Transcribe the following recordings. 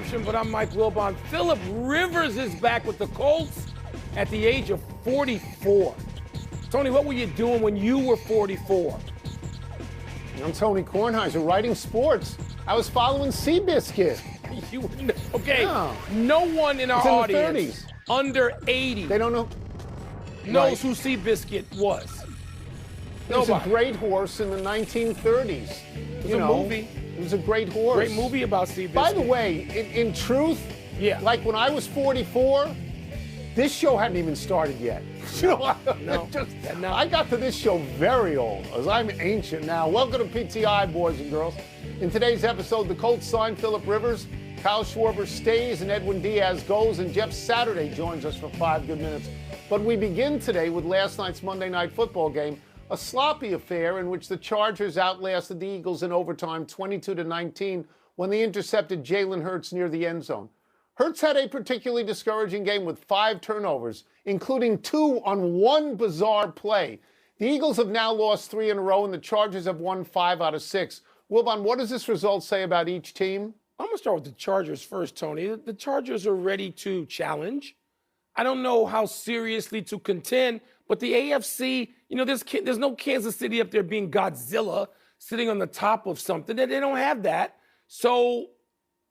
Interruption, but I'm Mike Wilbon. Philip Rivers is back with the Colts at the age of 44. Tony, what were you doing when you were 44? I'm Tony Kornheiser, writing sports. I was following Seabiscuit. Okay, Yeah. No one in our It's in the audience 30s. under 80 They don't know. knows who Seabiscuit was. It was a Nobody. great horse in the 1930s. It was a movie. It was a great horse. Great movie about Seabiscuit. By the way, in truth, Yeah. like when I was 44, this show hadn't even started yet. No. I got to this show very old, as I'm ancient now. Welcome to PTI, boys and girls. In today's episode, the Colts signed Philip Rivers, Kyle Schwarber stays, and Edwin Diaz goes, and Jeff Saturday joins us for 5 good minutes. But we begin today with last night's Monday Night Football game, a sloppy affair in which the Chargers outlasted the Eagles in overtime 22-19 when they intercepted Jalen Hurts near the end zone. Hurts had a particularly discouraging game with 5 turnovers, including 2 on one bizarre play. The Eagles have now lost 3 in a row, and the Chargers have won 5 out of 6. Wilbon, what does this result say about each team? I'm going to start with the Chargers first, Tony. The Chargers are ready to challenge. I don't know how seriously to contend, but the AFC, there's no Kansas City up there being Godzilla sitting on the top of something. They don't have that. So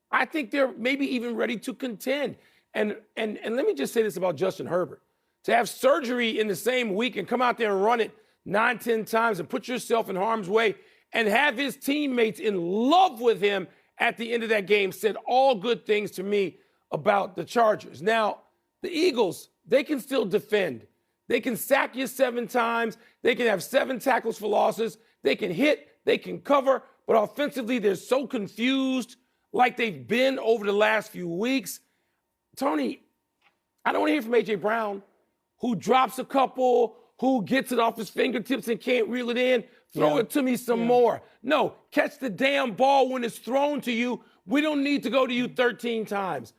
I think they're maybe even ready to contend. And let me just say this about Justin Herbert. To have surgery in the same week and come out there and run it 9, 10 times and put yourself in harm's way and have his teammates in love with him at the end of that game said all good things to me about the Chargers. Now, the Eagles, they can still defend. They can sack you 7 times. They can have 7 tackles for losses. They can hit. They can cover. But offensively, they're so confused like they've been over the last few weeks. Tony, I don't want to hear from A.J. Brown, who drops a couple, who gets it off his fingertips and can't reel it in. Throw it to me some more. No, catch the damn ball when it's thrown to you. We don't need to go to you 13 times.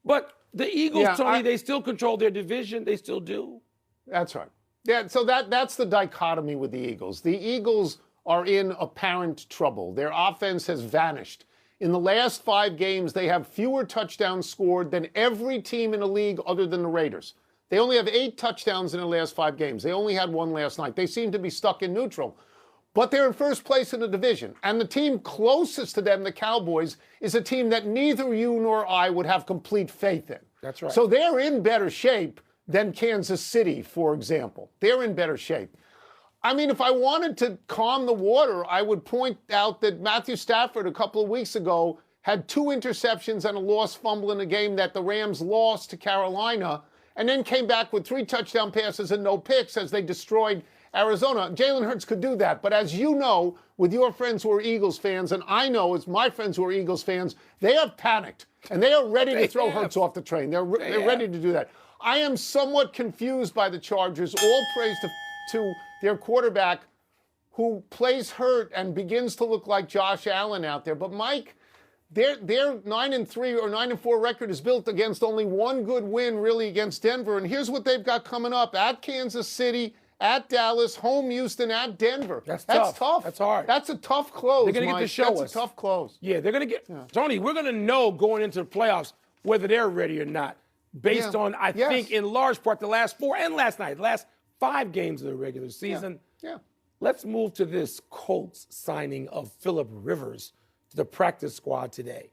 But the Eagles, Tony, they still control their division. They still do. That's right. Yeah, so that's the dichotomy with the Eagles. The Eagles are in apparent trouble. Their offense has vanished. In the last 5 games, they have fewer touchdowns scored than every team in the league other than the Raiders. They only have 8 touchdowns in the last 5 games. They only had 1 last night. They seem to be stuck in neutral. But they're in first place in the division. And the team closest to them, the Cowboys, is a team that neither you nor I would have complete faith in. That's right. So they're in better shape than Kansas City, for example. They're in better shape. I mean, if I wanted to calm the water, I would point out that Matthew Stafford a couple of weeks ago had 2 interceptions and a lost fumble in a game that the Rams lost to Carolina, and then came back with 3 touchdown passes and no picks as they destroyed Arizona. Jalen Hurts could do that. But as you know, with your friends who are Eagles fans, and I know as my friends who are Eagles fans, they have panicked, and they are ready to throw Hurts off the train. They're ready to do that. I am somewhat confused by the Chargers. All praise to their quarterback, who plays hurt and begins to look like Josh Allen out there. But Mike, their 9-3 or 9-4 record is built against only 1 good win, really, against Denver. And here's what they've got coming up: at Kansas City, at Dallas, home Houston, at Denver. That's tough. That's hard. That's a tough close. They're going to get to show us. That's a tough close. Yeah, they're going to get Tony, we're going to know going into the playoffs whether they're ready or not, based on, I think, in large part, the last 4 and last night, last 5 games of the regular season. Yeah. Let's move to this Colts signing of Philip Rivers to the practice squad today.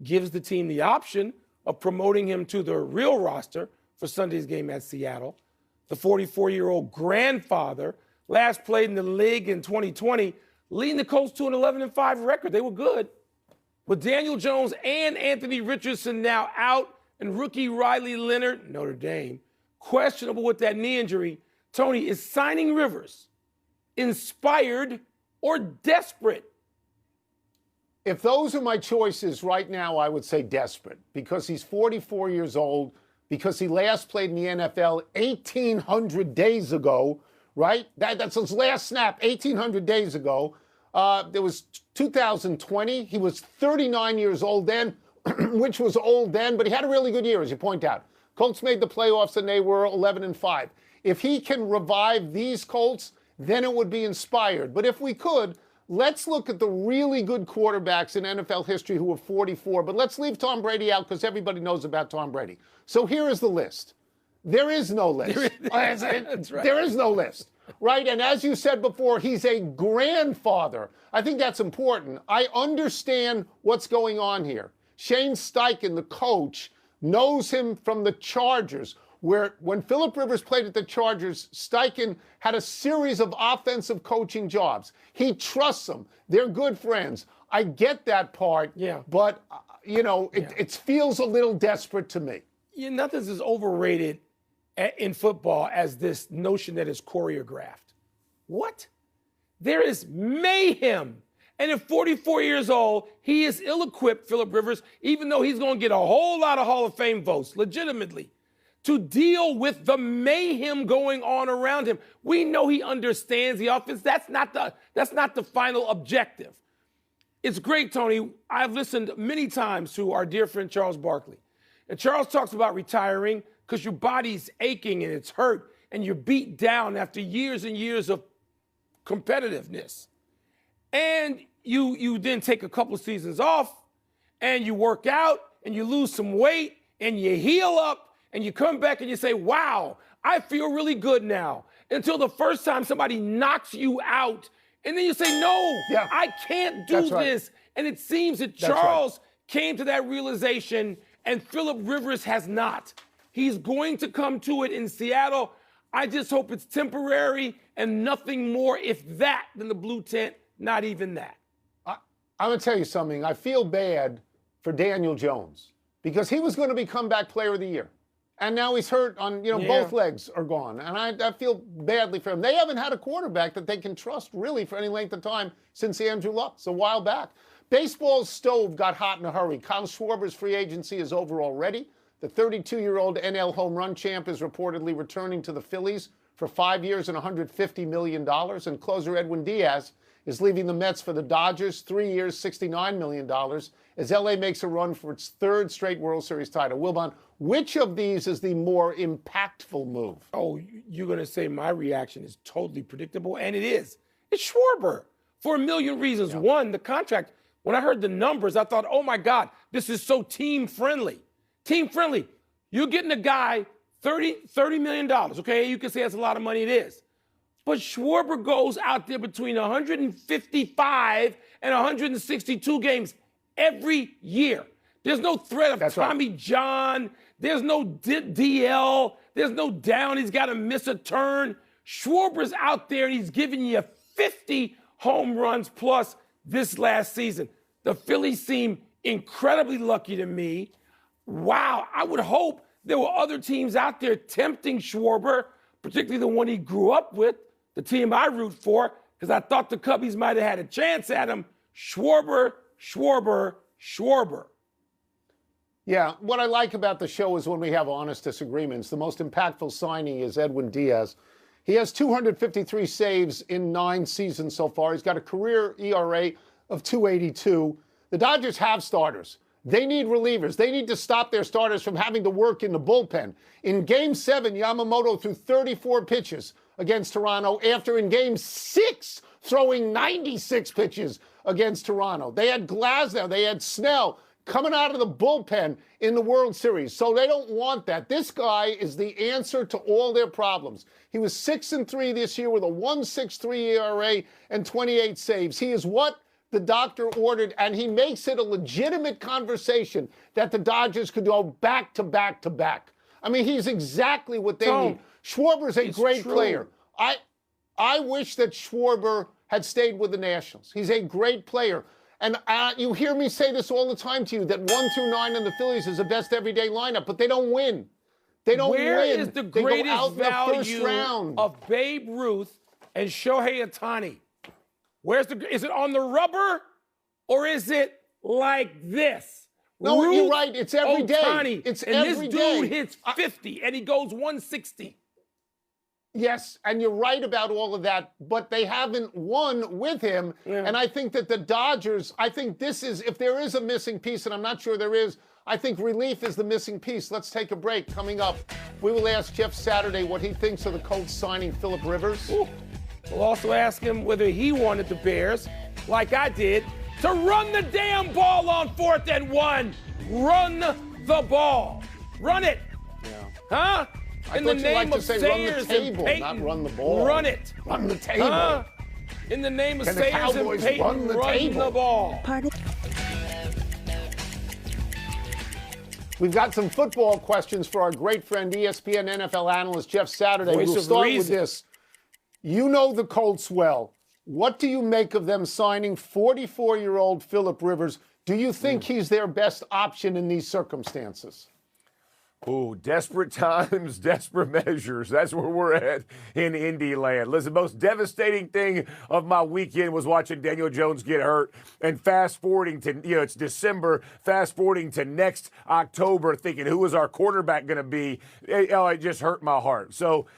Gives the team the option of promoting him to the real roster for Sunday's game at Seattle. The 44-year-old grandfather last played in the league in 2020, leading the Colts to an 11-5 record. They were good. With Daniel Jones and Anthony Richardson now out, and rookie Riley Leonard, Notre Dame, questionable with that knee injury, Tony, is signing Rivers inspired or desperate? If those are my choices right now, I would say desperate, because he's 44 years old, because he last played in the NFL 1,800 days ago, right? That's his last snap 1,800 days ago. There was 2020. He was 39 years old then, which was old then, but he had a really good year, as you point out. Colts made the playoffs, and they were 11-5. If he can revive these Colts, then it would be inspired. But if we could, let's look at the really good quarterbacks in NFL history who were 44, but let's leave Tom Brady out because everybody knows about Tom Brady. So here is the list. There is no list. That's right. There is no list, right? And as you said before, he's a grandfather. I think that's important. I understand what's going on here. Shane Steichen, the coach, knows him from the Chargers, where when Phillip Rivers played at the Chargers, Steichen had a series of offensive coaching jobs. He trusts them. They're good friends. I get that part, but, it feels a little desperate to me. Nothing's as overrated in football as this notion that is choreographed. What? There is mayhem. And at 44 years old, he is ill-equipped, Phillip Rivers, even though he's going to get a whole lot of Hall of Fame votes, legitimately, to deal with the mayhem going on around him. We know he understands the offense. That's not the final objective. It's great, Tony. I've listened many times to our dear friend Charles Barkley. And Charles talks about retiring because your body's aching and it's hurt and you're beat down after years and years of competitiveness. And you then take a couple of seasons off and you work out and you lose some weight and you heal up and you come back and you say, wow, I feel really good now. Until the first time somebody knocks you out and then you say, no, I can't do this. And it seems that Charles came to that realization and Phillip Rivers has not. He's going to come to it in Seattle. I just hope it's temporary and nothing more, if that, than the blue tent, not even that. I'm going to tell you something. I feel bad for Daniel Jones because he was going to be comeback player of the year. And now he's hurt on, both legs are gone. And I feel badly for him. They haven't had a quarterback that they can trust really for any length of time since Andrew Luck. It's a while back. Baseball's stove got hot in a hurry. Kyle Schwarber's free agency is over already. The 32-year-old NL home run champ is reportedly returning to the Phillies for 5 years and $150 million. And closer Edwin Diaz is leaving the Mets for the Dodgers, 3 years, $69 million, as L.A. makes a run for its third straight World Series title. Wilbon, which of these is the more impactful move? Oh, you're going to say my reaction is totally predictable, and it is. It's Schwarber for a million reasons. One, the contract. When I heard the numbers, I thought, oh, my God, this is so team-friendly. Team-friendly. You're getting a guy $30 million, okay? You can say that's a lot of money. It is. But Schwarber goes out there between 155 and 162 games every year. There's no threat of Tommy John. There's no DL. There's no down. He's got to miss a turn. Schwarber's out there, and he's giving you 50 home runs plus this last season. The Phillies seem incredibly lucky to me. Wow, I would hope there were other teams out there tempting Schwarber, particularly the one he grew up with, the team I root for, because I thought the Cubbies might have had a chance at him. Schwarber. Yeah, what I like about the show is when we have honest disagreements. The most impactful signing is Edwin Diaz. He has 253 saves in 9 seasons so far. He's got a career ERA of 2.82. The Dodgers have starters. They need relievers. They need to stop their starters from having to work in the bullpen. In Game 7, Yamamoto threw 34 pitches against Toronto after in Game 6 throwing 96 pitches against Toronto. They had Glasnow. They had Snell coming out of the bullpen in the World Series. So they don't want that. This guy is the answer to all their problems. He was 6-3 this year with a 1.63 ERA and 28 saves. He is what the doctor ordered, and he makes it a legitimate conversation that the Dodgers could go back to back to back. I mean, he's exactly what they need. Schwarber's a great player. I wish that Schwarber had stayed with the Nationals. He's a great player. And you hear me say this all the time to you, that 1 through 9 in the Phillies is the best everyday lineup, but they don't win. They don't win. Where is the greatest value round of Babe Ruth and Shohei Ohtani? Is it on the rubber or is it like this? No, Ruth, you're right. It's every day. Ohtani, it's and every this day. dude hits 50 and he goes 160. Yes, and you're right about all of that, but they haven't won with him. Yeah. And I think that the Dodgers, I think this is, if there is a missing piece, and I'm not sure there is, I think relief is the missing piece. Let's take a break. Coming up, we will ask Jeff Saturday what he thinks of the Colts signing Phillip Rivers. Ooh. We'll also ask him whether he wanted the Bears like I did, to run the damn ball on 4th and 1. Run the ball. Run it. Yeah. Huh? In the name of say Sayers run the table, and Peyton. not run the ball. Run it. Run the table. Huh? In the name of Can the Sayers and Cowboys Peyton, run the ball. We've got some football questions for our great friend, ESPN NFL analyst Jeff Saturday. Voice We'll of start with reason. this. You know the Colts well. What do you make of them signing 44-year-old Phillip Rivers? Do you think he's their best option in these circumstances? Ooh, desperate times, desperate measures. That's where we're at in Indy land. Listen, the most devastating thing of my weekend was watching Daniel Jones get hurt and fast forwarding to, it's December, fast forwarding to next October, thinking, who is our quarterback going to be? It just hurt my heart. So,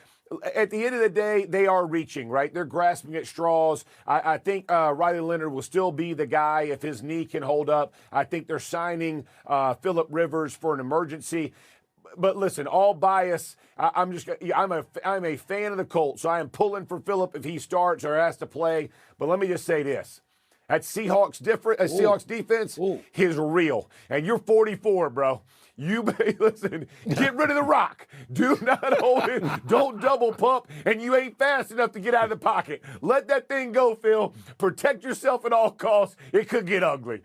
at the end of the day, they are reaching, right? They're grasping at straws. I think Riley Leonard will still be the guy if his knee can hold up. I think they're signing Phillip Rivers for an emergency. But listen, all bias. I'm a fan of the Colts, so I am pulling for Phillip if he starts or has to play. But let me just say this: that Seahawks defense is real, and you're 44, bro. Listen, get rid of the rock. Do not hold it. Don't double pump. And you ain't fast enough to get out of the pocket. Let that thing go, Phil. Protect yourself at all costs. It could get ugly.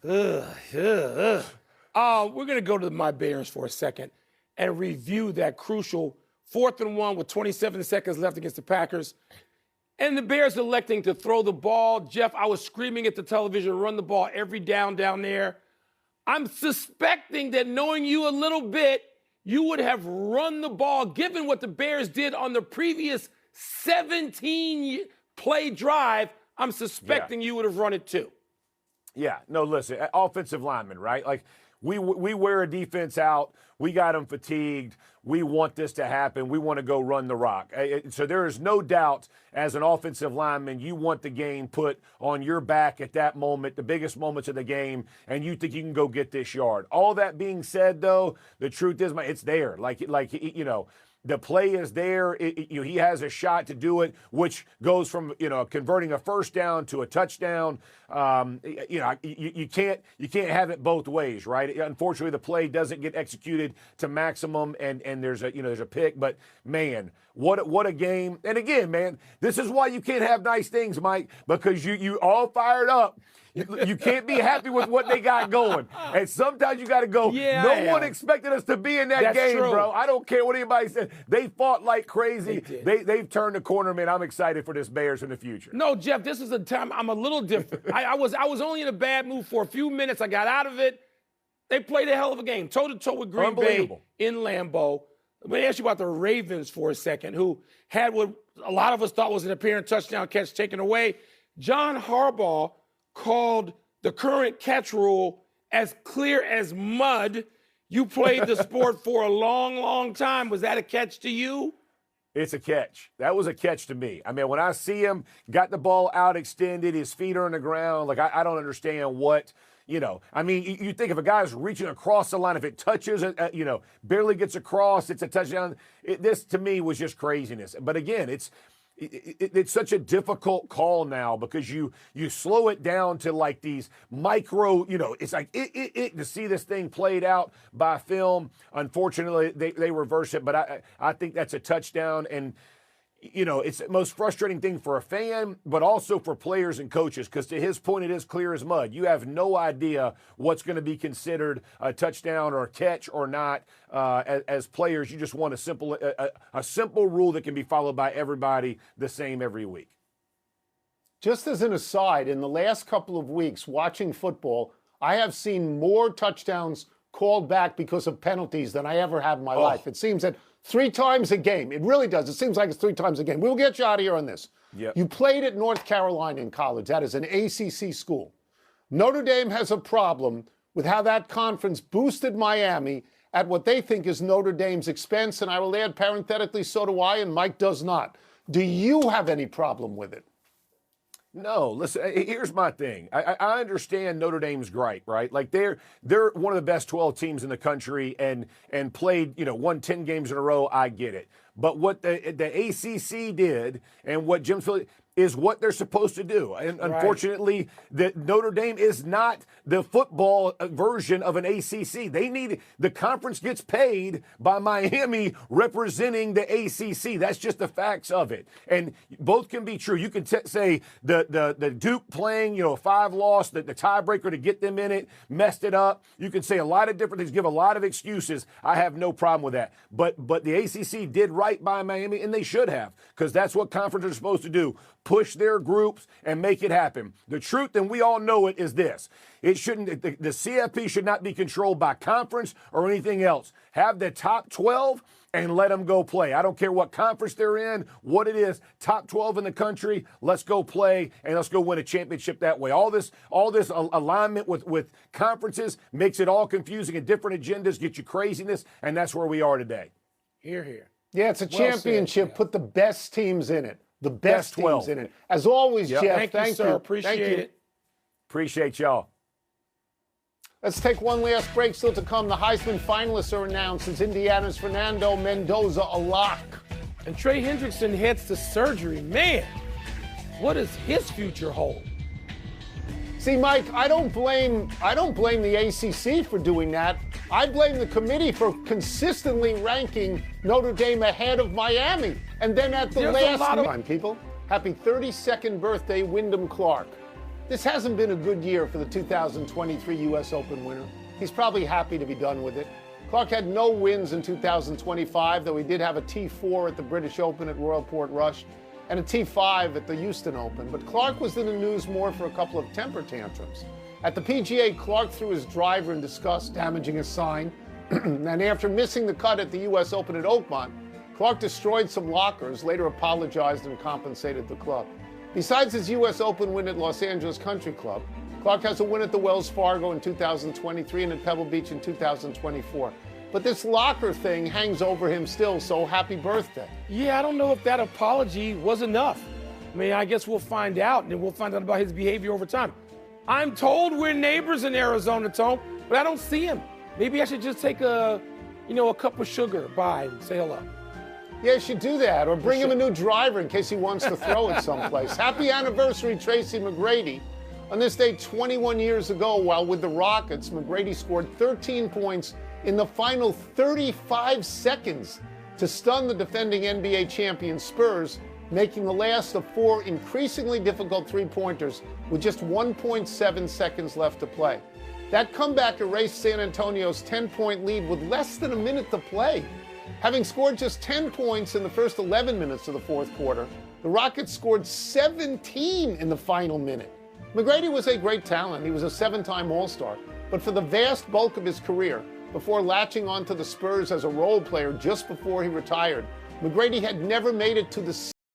We're going to go to my Bears for a second and review that crucial 4th and 1 with 27 seconds left against the Packers. And the Bears electing to throw the ball. Jeff, I was screaming at the television, run the ball every down there. I'm suspecting that, knowing you a little bit, you would have run the ball, given what the Bears did on the previous 17-play drive. I'm suspecting you would have run it too. Yeah, no, listen, offensive linemen, right? Like, we wear a defense out. We got them fatigued. We want this to happen. We want to go run the rock. So there is no doubt, as an offensive lineman, you want the game put on your back at that moment, the biggest moments of the game, and you think you can go get this yard. All that being said, though, the truth is, it's there. The play is there. He has a shot to do it, which goes from converting a first down to a touchdown. You can't have it both ways, right? Unfortunately, the play doesn't get executed to maximum, and there's a pick. But man, what a game! And again, man, this is why you can't have nice things, Mike, because you all fired up. You can't be happy with what they got going. And sometimes you got to go, no one expected us to be in that game, bro. I don't care what anybody said. They fought like crazy. They've turned the corner, man. I'm excited for this Bears in the future. No, Jeff, this is a time I'm a little different. I was only in a bad mood for a few minutes. I got out of it. They played a hell of a game, toe-to-toe with Green Bay in Lambeau. Let me ask you about the Ravens for a second, who had what a lot of us thought was an apparent touchdown catch taken away. John Harbaugh called the current catch rule as clear as mud. You played the sport for a long, long time. Was that a catch to you? It's a catch. That was a catch to me. I mean, when I see him, got the ball out extended, his feet are on the ground, like I don't understand what, I mean, you think if a guy's reaching across the line, if it touches, barely gets across, it's a touchdown. This, to me, was just craziness. But again, it's such a difficult call now because you slow it down to like these micro, it's like to see this thing played out by film. Unfortunately, they reverse it, but I think that's a touchdown. And, it's the most frustrating thing for a fan, but also for players and coaches, because to his point, it is clear as mud. You have no idea what's going to be considered a touchdown or a catch or not. As players, you just want a simple rule that can be followed by everybody the same every week. Just as an aside, in the last couple of weeks watching football, I have seen more touchdowns called back because of penalties than I ever have in my life. It seems that 3 times a game. It really does. It seems like it's 3 times a game. We'll get you out of here on this. Yep. You played at North Carolina in college. That is an ACC school. Notre Dame has a problem with how that conference boosted Miami at what they think is Notre Dame's expense. And I will add, parenthetically, so do I, and Mike does not. Do you have any problem with it? No, listen, here's my thing. I understand Notre Dame's gripe, right? Like they're one of the best 12 teams in the country and played, won 10 games in a row. I get it. But what the ACC did and what Jim Phillips, is what they're supposed to do. And unfortunately, Notre Dame is not the football version of an ACC. The conference gets paid by Miami representing the ACC. That's just the facts of it. And both can be true. You can say the Duke playing, a 5-loss, the tiebreaker to get them in it, messed it up. You can say a lot of different things, give a lot of excuses. I have no problem with that. But the ACC did right by Miami, and they should have, because that's what conferences are supposed to do. Push their groups and make it happen. The truth, and we all know it, is this. The CFP should not be controlled by conference or anything else. Have the top 12 and let them go play. I don't care what conference they're in, what it is, top 12 in the country, let's go play and let's go win a championship that way. All this alignment with conferences makes it all confusing and different agendas, get you craziness, and that's where we are today. Hear, hear. Yeah, it's a championship. Put the best teams in it. The best teams in it. As always, Jeff, thank you, sir. Appreciate it. Appreciate y'all. Let's take one last break. Still to come, the Heisman finalists are announced. It's Indiana's Fernando Mendoza a lock. And Trey Hendrickson heads to surgery. Man, what does his future hold? See, Mike, I don't blame the ACC for doing that. I blame the committee for consistently ranking Notre Dame ahead of Miami. And then at the last time, people, happy 32nd birthday, Wyndham Clark. This hasn't been a good year for the 2023 U.S. Open winner. He's probably happy to be done with it. Clark had no wins in 2025, though he did have a T4 at the British Open at Royal Portrush and a T5 at the Houston Open. But Clark was in the news more for a couple of temper tantrums. At the PGA, Clark threw his driver in disgust, damaging a sign. And after missing the cut at the U.S. Open at Oakmont, Clark destroyed some lockers, later apologized and compensated the club. Besides his U.S. Open win at Los Angeles Country Club, Clark has a win at the Wells Fargo in 2023 and at Pebble Beach in 2024. But this locker thing hangs over him still, so happy birthday. Yeah, I don't know if that apology was enough. I mean, I guess we'll find out, and then we'll find out about his behavior over time. I'm told we're neighbors in Arizona, Tone, but I don't see him. Maybe I should just take a cup of sugar by and say hello. Yeah, you should do that, or bring him a new driver in case he wants to throw it someplace. Happy anniversary, Tracy McGrady. On this day 21 years ago, while with the Rockets, McGrady scored 13 points in the final 35 seconds to stun the defending NBA champion Spurs, making the last of 4 increasingly difficult three-pointers with just 1.7 seconds left to play. That comeback erased San Antonio's 10-point lead with less than a minute to play. Having scored just 10 points in the first 11 minutes of the fourth quarter, the Rockets scored 17 in the final minute. McGrady was a great talent. He was a 7-time All-Star. But for the vast bulk of his career, before latching onto the Spurs as a role player just before he retired, McGrady had never made it to the